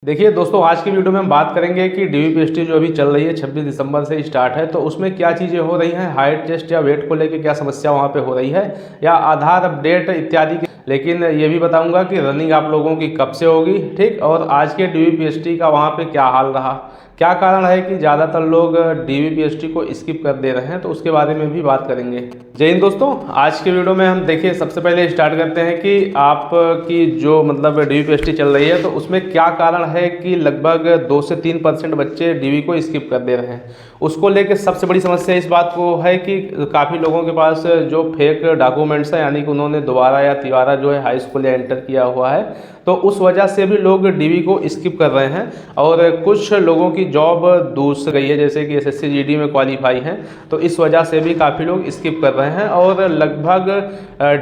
देखिए दोस्तों, आज की वीडियो में हम बात करेंगे कि डीवीपीएसटी जो अभी चल रही है 26 दिसंबर से स्टार्ट है, तो उसमें क्या चीज़ें हो रही हैं, हाइट, चेस्ट या वेट को लेके क्या समस्या वहाँ पे हो रही है या आधार अपडेट इत्यादि की। लेकिन ये भी बताऊंगा कि रनिंग आप लोगों की कब से होगी, ठीक, और आज के डीवीपीएसटी का वहाँ पे क्या हाल रहा, क्या कारण है कि ज़्यादातर लोग डीवीपीएसटी को स्किप कर दे रहे हैं, तो उसके बारे में भी बात करेंगे। जय हिंद दोस्तों, आज के वीडियो में हम देखिए सबसे पहले स्टार्ट करते हैं कि आपकी जो मतलब डीवीपीएसटी चल रही है तो उसमें क्या कारण है कि लगभग 2 से 3% बच्चे डीवी को स्किप कर दे रहे हैं। उसको लेकर सबसे बड़ी समस्या इस बात को है कि काफ़ी लोगों के पास जो फेक डॉक्यूमेंट्स हैं, यानी कि उन्होंने दोबारा या तिबारा जो है हाई स्कूल या इंटर किया हुआ है, तो उस वजह से भी लोग डीवी को स्किप कर रहे हैं। और कुछ लोगों की जॉब दूसरी गई है, जैसे कि एसएससी जीडी में क्वालिफाई हैं, तो इस वजह से भी काफ़ी लोग स्किप कर रहे हैं। और लगभग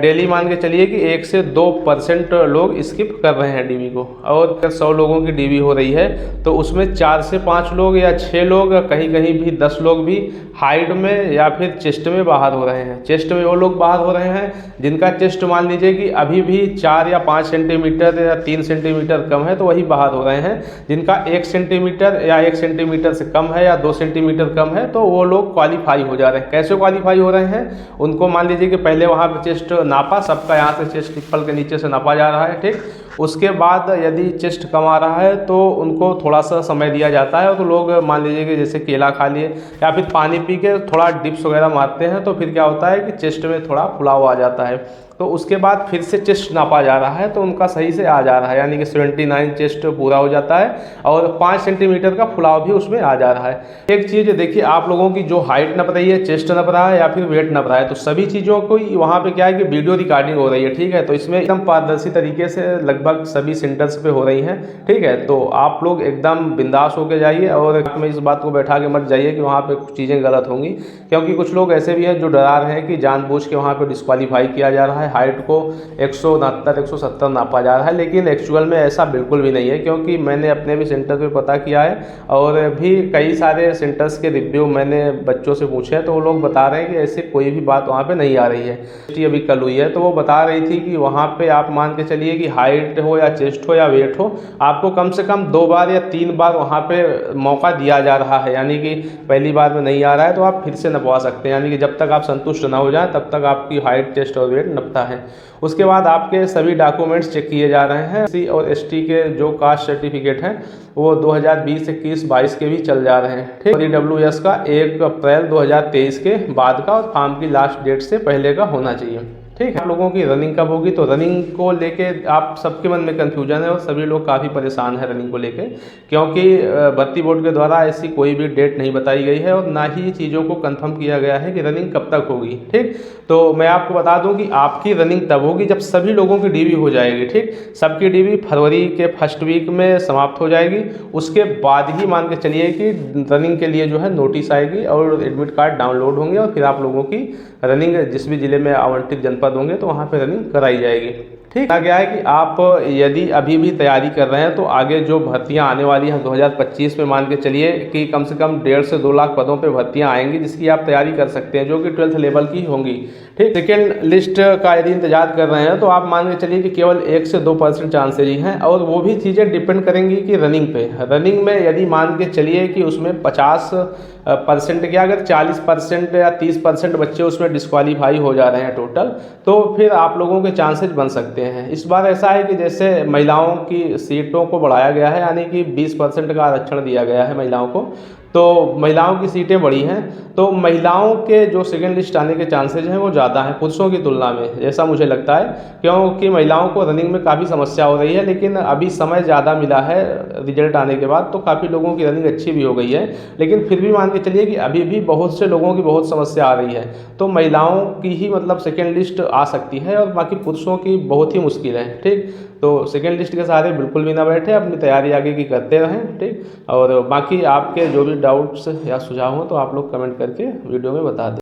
डेली मान के चलिए कि 1 से 2% लोग स्किप कर रहे हैं डीवी को। और 100 लोगों की डीवी हो रही है तो उसमें 4 से 5 लोग या 6 लोग, कहीं कहीं भी 10 लोग भी हाइट में या फिर चेस्ट में बाहर हो रहे हैं। चेस्ट में वो लोग बाहर हो रहे हैं जिनका चेस्ट मान लीजिए कि अभी भी 4 या 5 सेंटीमीटर या 3 सेंटीमीटर कम है, तो वही बाहर हो रहे हैं। जिनका 1 सेंटीमीटर या 1 सेंटीमीटर से कम है या 2 सेंटीमीटर कम है, तो वो लोग क्वालिफाई हो जा रहे हैं। कैसे क्वालिफाई हो रहे हैं, उनको मान लीजिए कि पहले वहाँ पे चेस्ट नापा, सबका यहाँ से चेस्ट टिप्पल के नीचे से नापा जा रहा है, ठीक। उसके बाद यदि चेस्ट कम आ रहा है तो उनको थोड़ा सा समय दिया जाता है, तो लोग मान लीजिए कि जैसे केला खा लिए या फिर पानी पी के थोड़ा डिप्स वगैरह मारते हैं, तो फिर क्या होता है कि चेस्ट में थोड़ा फुलाव आ जाता है। तो उसके बाद फिर से चेस्ट नापा जा रहा है तो उनका सही से आ जा रहा है, यानी कि 79 चेस्ट पूरा हो जाता है और 5 सेंटीमीटर का फुलाव भी उसमें आ जा रहा है। एक चीज़ देखिए, आप लोगों की जो हाइट नप रही है, चेस्ट नप रहा है या फिर वेट नप रहा है, तो सभी चीज़ों को वहाँ पे क्या है कि वीडियो रिकॉर्डिंग हो रही है, ठीक है। तो इसमें एकदम पारदर्शी तरीके से लगभग सभी सेंटर्स पे हो रही हैं, ठीक है। तो आप लोग एकदम बिंदास होकर जाइए और में इस बात को बैठा के मत जाइए कि वहाँ पे कुछ चीज़ें गलत होंगी, क्योंकि कुछ लोग ऐसे भी हैं जो डरा रहे हैं कि जानबूझ के वहाँ पे डिस्क्वालीफाई किया जा रहा है, हाइट को 169 170 नापा जा रहा है। लेकिन एक्चुअल में ऐसा बिल्कुल भी नहीं है, क्योंकि मैंने अपने भी सेंटर पे पता किया है और भी कई सारे सेंटर्स के रिव्यू मैंने बच्चों से पूछे हैं, तो वो लोग बता रहे हैं कि ऐसे कोई भी बात वहाँ पे नहीं आ रही है। अभी कल हुई है तो वो बता रही थी कि वहाँ पे आप मान के चलिए कि हाइट हो या चेस्ट हो या वेट हो, आपको कम से कम 2 बार या 3 बार वहाँ पे मौका दिया जा रहा है, यानी कि पहली बार में नहीं आ रहा है तो आप फिर से नपवा सकते हैं, यानी कि जब तक आप संतुष्ट ना हो जाए तब तक आपकी हाइट, चेस्ट और वेट नपता है। उसके बाद आपके सभी डॉक्यूमेंट्स चेक किए जा रहे हैं। एससी और एसटी के जो कास्ट सर्टिफिकेट हैं वो 2020, 21, 22 के भी चल जा रहे हैं, ठीक। और EWS का 1 अप्रैल 2023 के बाद का और फॉर्म की लास्ट डेट से पहले का होना चाहिए, ठीक है। आप लोगों की रनिंग कब होगी, तो रनिंग को लेके आप सबके मन में कन्फ्यूजन है और सभी लोग काफ़ी परेशान हैं रनिंग को लेके, क्योंकि भर्ती बोर्ड के द्वारा ऐसी कोई भी डेट नहीं बताई गई है और ना ही चीज़ों को कंफर्म किया गया है कि रनिंग कब तक होगी, ठीक। तो मैं आपको बता दूं कि आपकी रनिंग तब होगी जब सभी लोगों की डीवी हो जाएगी, ठीक। सबकी डीवी फरवरी के फर्स्ट वीक में समाप्त हो जाएगी। उसके बाद ही मान के चलिए कि रनिंग के लिए जो है नोटिस आएगी और एडमिट कार्ड डाउनलोड होंगे और फिर आप लोगों की रनिंग जिस भी जिले में आवंटित जनपद होंगे तो वहाँ पे रनिंग कराई जाएगी, ठीक। क्या है कि आप यदि अभी भी तैयारी कर रहे हैं तो आगे जो भर्तियां आने वाली हैं 2025 में मान के चलिए कि कम से कम 1.5 से 2 लाख पदों पे भर्तियां आएंगी, जिसकी आप तैयारी कर सकते हैं, जो कि 12th लेवल की होंगी, ठीक। सेकेंड लिस्ट का यदि इंतजार कर रहे हैं तो आप मान के चलिए कि केवल 1 से 2% चांसेज ही हैं, और वो भी चीज़ें डिपेंड करेंगी कि रनिंग पे। रनिंग में यदि मान के चलिए कि उसमें 50% क्या, अगर 40% या 30% बच्चे उसमें डिस्क्वालीफाई हो जा रहे हैं टोटल, तो फिर आप लोगों के चांसेज बन सकते हैं। इस बार ऐसा है कि जैसे महिलाओं की सीटों को बढ़ाया गया है, यानी कि 20% का आरक्षण दिया गया है महिलाओं को, तो महिलाओं की सीटें बढ़ी हैं, तो महिलाओं के जो सेकेंड लिस्ट आने के चांसेज हैं वो ज़्यादा हैं पुरुषों की तुलना में, ऐसा मुझे लगता है, क्योंकि महिलाओं को रनिंग में काफ़ी समस्या हो रही है। लेकिन अभी समय ज़्यादा मिला है रिजल्ट आने के बाद, तो काफ़ी लोगों की रनिंग अच्छी भी हो गई है। लेकिन फिर भी मान के चलिए कि अभी भी बहुत से लोगों की बहुत समस्या आ रही है, तो महिलाओं की ही मतलब सेकेंड लिस्ट आ सकती है और बाकी पुरुषों की बहुत ही मुश्किल है, ठीक। तो सेकेंड लिस्ट के सहारे बिल्कुल भी ना बैठे, अपनी तैयारी आगे की करते रहें, ठीक। और बाकी आपके जो भी डाउट्स या सुझाव हो तो आप लोग कमेंट करके वीडियो में बता दें।